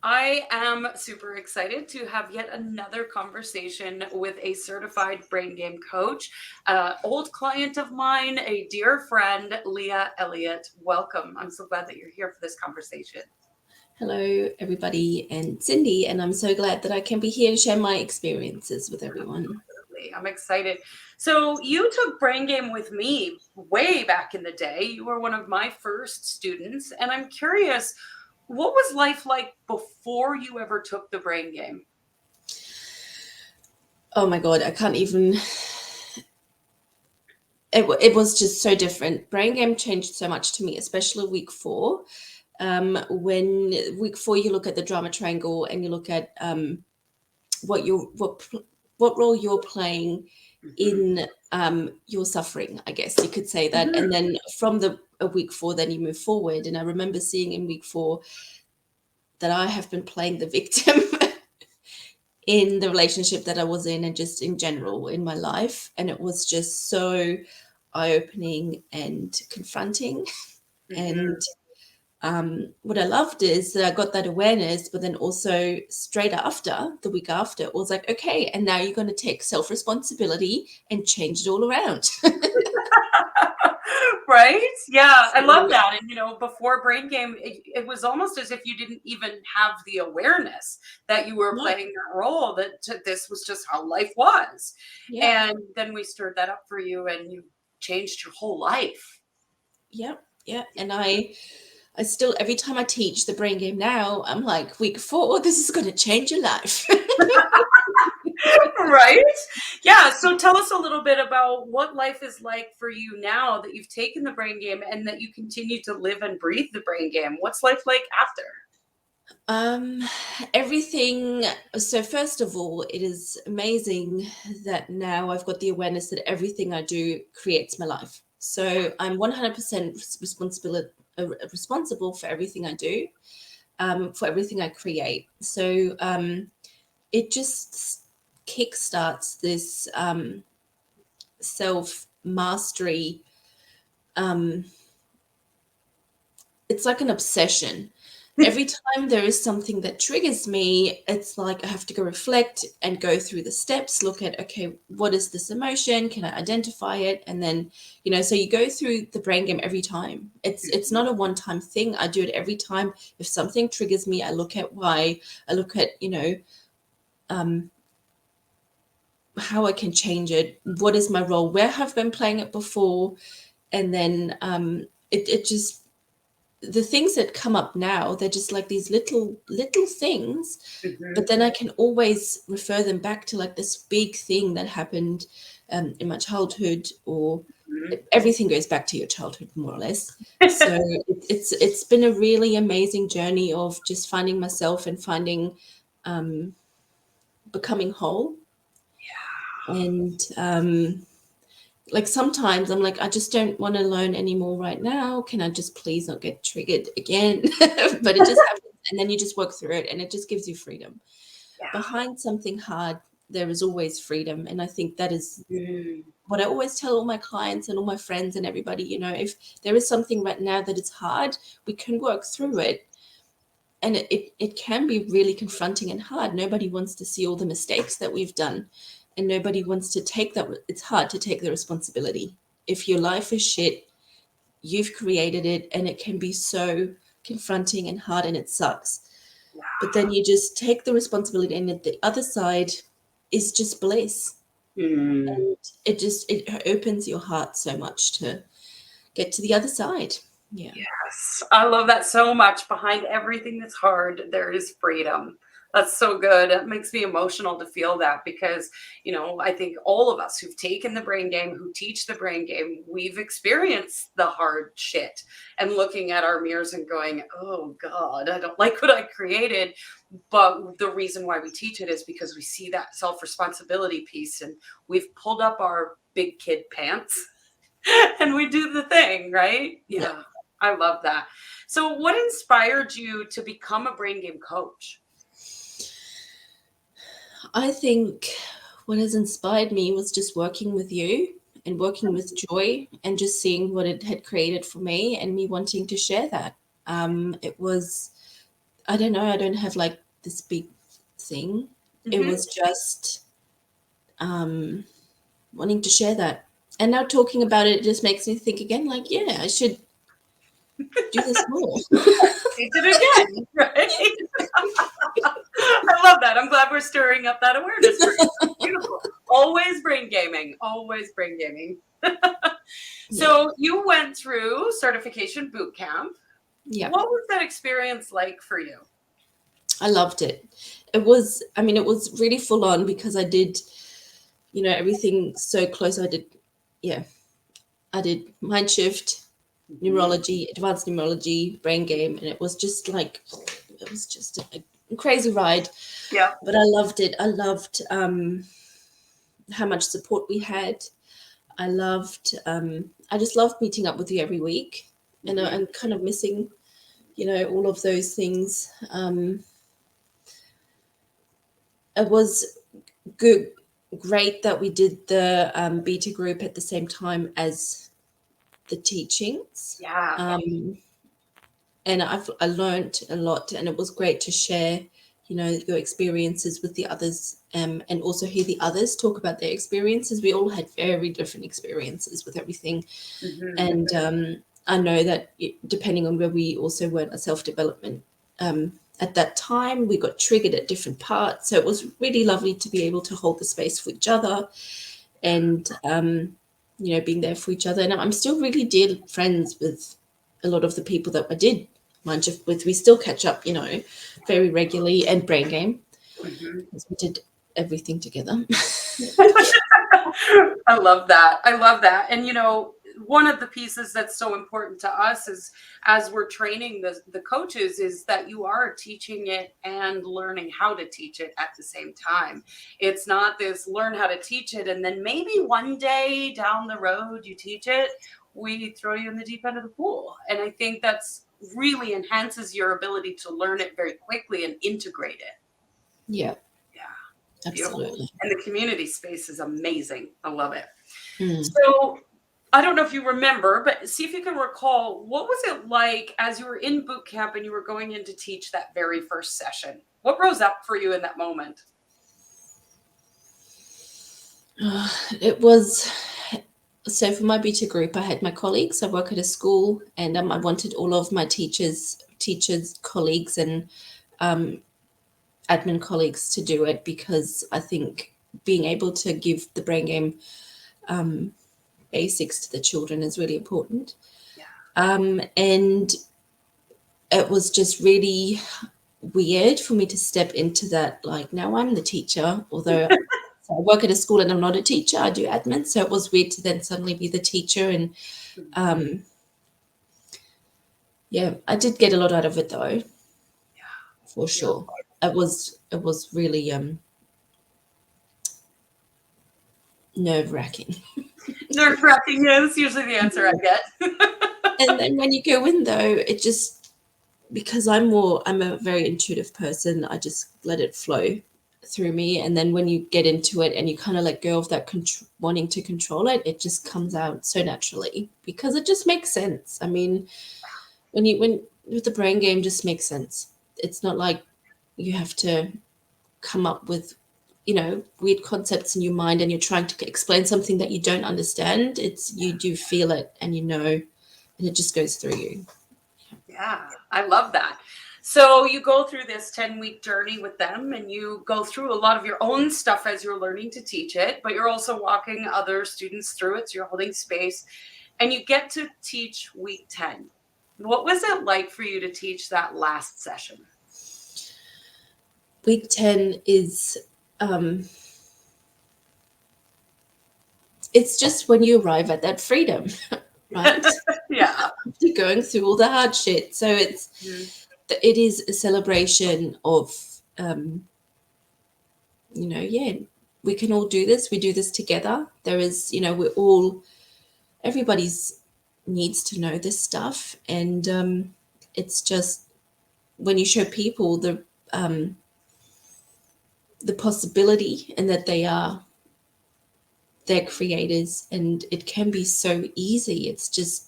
I am super excited to have yet another conversation with a certified brain game coach, old client of mine, a dear friend, Leah Elliott. Welcome. I'm so glad that you're here for this conversation. Hello, everybody, and Cindy, and I'm so glad that I can be here to share my experiences with everyone. Absolutely. I'm excited. So, you took brain game with me way back in the day. You were one of my first students, and I'm curious, what was life like before you ever took the brain game? Oh my God, I can't even. It was just so different. Brain game changed so much to me, especially week four. When week four, you look at the drama triangle and you look at what you what role you're playing Mhm. in your suffering, I guess you could say that. Mhm. And then from the week four, then you move forward. And I remember seeing in week four that I have been playing the victim in the relationship that I was in and just in general in my life. And it was just so eye opening and confronting. Mhm. And what I loved is that I got that awareness, but then also straight after, the week after, it was like, okay, and now you're going to take self responsibility and change it all around. Right? Yeah, I love So, that. And before brain game, it was almost as if you didn't even have the awareness that you were no, playing that role, that this was just how life was. yeah, And then we stirred that up for you and you changed your whole life. yeah, yeah. And I still, every time I teach the brain game now, I'm like, week four, this is going to change your life. Right? Yeah. So tell us a little bit about what life is like for you now that you've taken the brain game and that you continue to live and breathe the brain game. What's life like after? Um, everything. So first of all, it is amazing that now I've got the awareness that everything I do creates my life. So I'm 100% responsible for everything I do, for everything I create. So it just kickstarts this self mastery. Um, it's like an obsession. Every time there is something that triggers me, it's like I have to go reflect and go through the steps, look at, okay, what is this emotion? Can I identify it? And then, so you go through the brain game every time. It's not a one-time thing. I do it every time. If something triggers me, I look at why, I look at, um, how I can change it. What is my role? Where have I been playing it before? And then it just the things that come up now, they're just like these little things, but Mhm. then I can always refer them back to like this big thing that happened in my childhood, or Mhm. everything goes back to your childhood more or less. So it's been a really amazing journey of just finding myself and finding um, becoming whole. And like sometimes I'm like, I just don't want to learn anymore right now. Can I just please not get triggered again? But it just happens. And then you just work through it and it just gives you freedom. Yeah. Behind something hard, there is always freedom. And I think that is Mm. what I always tell all my clients and all my friends and everybody, if there is something right now that is hard, we can work through it. And it can be really confronting and hard. Nobody wants to see all the mistakes that we've done. And nobody wants to take that. It's hard to take the responsibility. If your life is shit, you've created it, and it can be so confronting and hard and it sucks. But then you just take the responsibility, and at the other side is just bliss. Mm. And it opens your heart so much to get to the other side. Yeah. Yes, I love that so much. Behind everything that's hard, there is freedom. That's so good. It makes me emotional to feel that because, I think all of us who've taken the brain game, who teach the brain game, we've experienced the hard shit and looking at our mirrors and going, oh God, I don't like what I created. But the reason why we teach it is because we see that self responsibility piece and we've pulled up our big kid pants and we do the thing, right? Yeah. Yeah, I love that. So, what inspired you to become a brain game coach? I think what has inspired me was just working with you and working with Joy and just seeing what it had created for me and me wanting to share that. It was I don't know, I don't have like this big thing. It Mhm. was just wanting to share that. And now talking about it, it just makes me think again, like, yeah, I should do this more. They did it again, right? I love that. I'm glad we're stirring up that awareness for you. Beautiful. Always brain gaming. Always brain gaming. Yeah, So you went through certification boot camp. yeah, What was that experience like for you? I loved it. It was, I mean, it was really full on because I did, everything so close. Yeah, I did mind shift, Mhm. neurology, advanced neurology, brain game, and it was just like, it was just a crazy ride. Yeah. But I loved it. I loved how much support we had. I just loved meeting up with you every week, and Mhm. I'm kind of missing, all of those things. It was good, great that we did the beta group at the same time as the teachings. Yeah. And I learned a lot, and it was great to share, your experiences with the others, and also hear the others talk about their experiences. We all had very different experiences with everything, Mhm. and I know that depending on where we also were in our self-development, at that time we got triggered at different parts, so it was really lovely to be able to hold the space for each other, and being there for each other. And I'm still really dear friends with a lot of the people that I did mind shift with. We still catch up, very regularly, and brain game, Mhm. because we did everything together. I love that. I love that. And one of the pieces that's so important to us is as we're training the coaches is that you are teaching it and learning how to teach it at the same time. It's not this learn how to teach it and then maybe one day down the road you teach it, we throw you in the deep end of the pool. And I think that's really enhances your ability to learn it very quickly and integrate it. Yeah, Yeah. Beautiful. absolutely. And the community space is amazing. I love it. Mm. So I don't know if you remember, but see if you can recall what was it like as you were in boot camp and you were going in to teach that very first session? What rose up for you in that moment? It was so for my beta group, I had my colleagues. I work at a school, and I wanted all of my teachers, colleagues, and um, admin colleagues to do it, because I think being able to give the brain game um, basics to the children is really important. Yeah. And it was just really weird for me to step into that. Like, now I'm the teacher, although so I work at a school and I'm not a teacher. I do admin, so it was weird to then suddenly be the teacher. And um, yeah, I did get a lot out of it though, for Yeah. sure. It was really nerve wracking. Nerve wracking is usually the answer I get. And then when you go in though, it just, because I'm a very intuitive person, I just let it flow through me. And then when you get into it and you kind of let go of that wanting to control it, it just comes out so naturally, because it just makes sense. I mean, when with the brain game, just makes sense. It's not like you have to come up with, weird concepts in your mind and you're trying to explain something that you don't understand. It's, you do feel it, and and it just goes through you. Yeah, I love that. So you go through this 10-week journey with them and you go through a lot of your own stuff as you're learning to teach it, but you're also walking other students through it. So you're holding space and you get to teach week 10. What was it like for you to teach that last session? Week 10 is it's just when you arrive at that freedom, right? Yeah. After going through all the hard shit. So Mhm. it is a celebration of yeah, we can all do this. We do this together. There is, we're all, everybody's needs to know this stuff. And it's just when you show people the possibility, and that they're creators, and it can be so easy. It's just,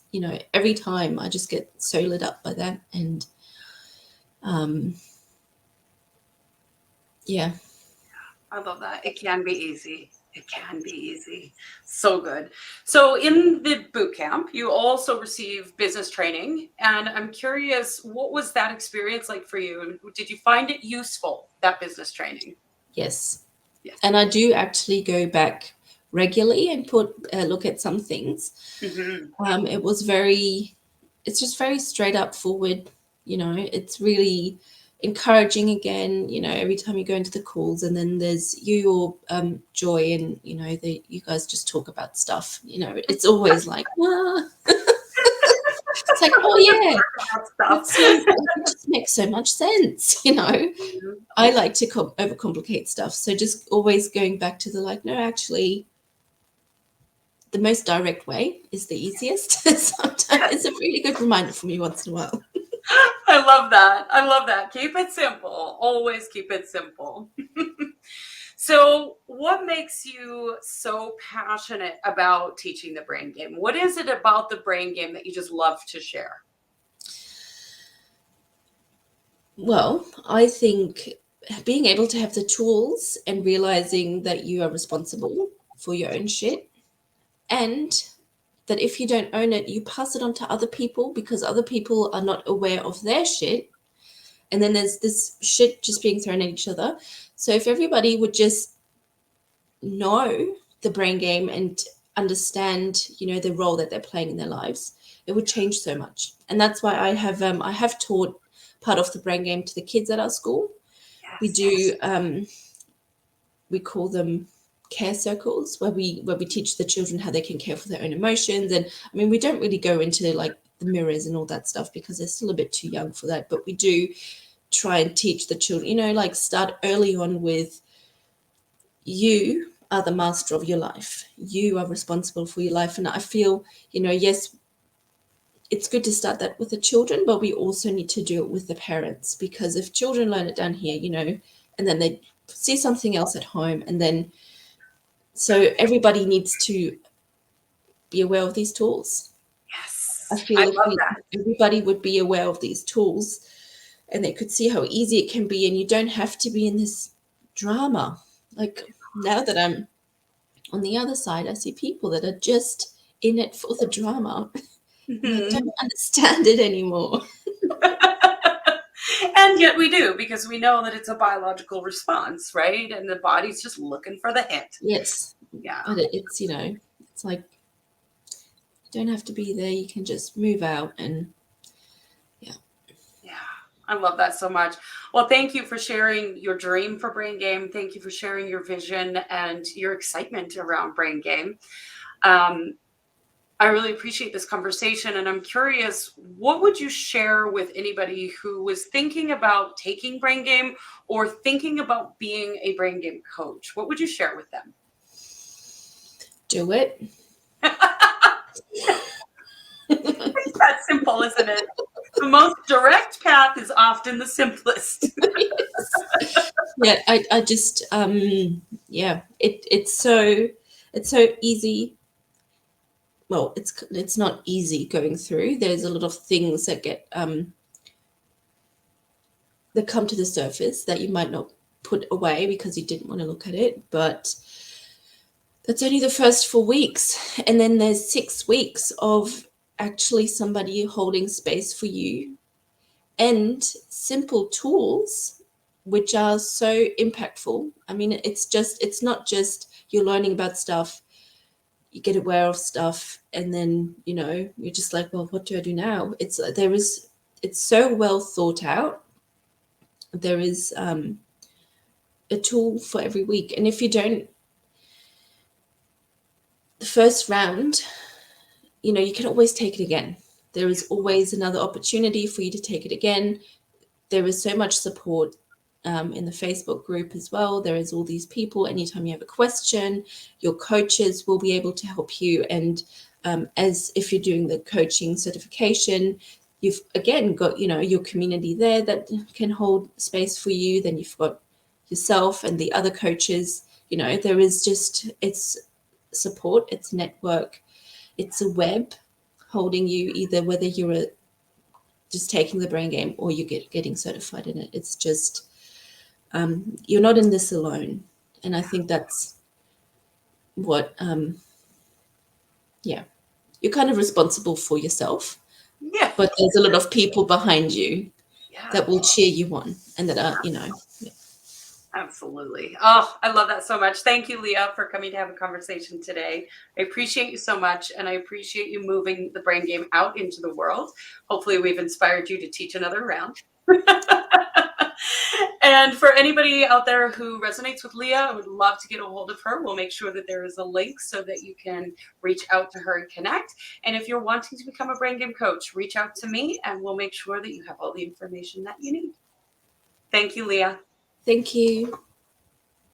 every time I just get so lit up by that. And Yeah. I love that. It can be easy. It can be easy. So good. So in the boot camp, you also receive business training. And I'm curious, what was that experience like for you? And did you find it useful, that business training? Yes. Yes. And I do actually go back regularly and look at some things. Hmm. It was it's just very straight up forward. It's really encouraging again, every time you go into the calls, and then there's you or Joy, and, you guys just talk about stuff. It's always like, it's like, oh yeah, Stuff. it just makes so much sense. Mhm. I like to overcomplicate stuff. So just always going back to the like, no, actually, the most direct way is the easiest. Sometimes it's a really good reminder for me once in a while. I love that. I love that. Keep it simple. Always keep it simple. So, what makes you so passionate about teaching the brain game? What is it about the brain game that you just love to share? Well, I think being able to have the tools and realizing that you are responsible for your own shit, and that if you don't own it, you pass it on to other people because other people are not aware of their shit. And then there's this shit just being thrown at each other. So if everybody would just know the brain game and understand, the role that they're playing in their lives, it would change so much. And that's why I have taught part of the brain game to the kids at our school. We Yes. do we call them care circles, where we teach the children how they can care for their own emotions. And I mean, we don't really go into like the mirrors and all that stuff because they're still a bit too young for that, but we do try and teach the children, like start early on with, you are the master of your life, you are responsible for your life. And I feel, yes, it's good to start that with the children, but we also need to do it with the parents, because if children learn it down here, and then they see something else at home, and then so everybody needs to be aware of these tools. I Yes. I feel love that. if everybody would be aware of these tools, and they could see how easy it can be, and you don't have to be in this drama. Like, now that I'm on the other side, I see people that are just in it for the drama, and I Mhm. don't understand it anymore. And yet we do, because we know that it's a biological response, right? And the body's just looking for the hint. Yes, Yeah. but it's like, you don't have to be there. You can just move out, and yeah. Yeah. I love that so much. Well, thank you for sharing your dream for Brain Game. Thank you for sharing your vision and your excitement around Brain Game. Um, I really appreciate this conversation, and I'm curious, what would you share with anybody who was thinking about taking Brain Game or thinking about being a Brain Game coach? What would you share with them? Do it. That's simple, isn't it? The most direct path is often the simplest. Yeah, I just yeah, it's so easy. Well, it's not easy going through. There's a lot of things that come to the surface that you might not put away because you didn't want to look at it, but that's only the first 4 weeks. And then there's 6 weeks of actually somebody holding space for you, and simple tools which are so impactful. I mean, it's not just you're learning about stuff, you get aware of stuff, and then you're just like, well, what do I do now? It's so well thought out. There is a tool for every week, and if you don't, the first round, you can always take it again. There is always another opportunity for you to take it again. There is so much support in the Facebook group as well. There is all these people. Anytime you have a question, your coaches will be able to help you. And as if you're doing the coaching certification, you've again got your community there that can hold space for you. Then you've got yourself and the other coaches. There is just, it's support, it's network, it's a web holding you, either whether you're just taking the brain game or you getting certified in it. It's just, you're not in this alone. And I think that's what, yeah, you're kind of responsible for yourself, Yeah. but there's a lot of people behind you Yeah. that will cheer you on and that are, yeah. Absolutely. Oh, I love that so much. Thank you, Leah, for coming to have a conversation today. I appreciate you so much, and I appreciate you moving the brain game out into the world. Hopefully, we've inspired you to teach another round. And for anybody out there who resonates with Leah, I would love to get a hold of her. We'll make sure that there is a link so that you can reach out to her and connect. And if you're wanting to become a brain game coach, reach out to me and we'll make sure that you have all the information that you need. Thank you, Leah. Thank you.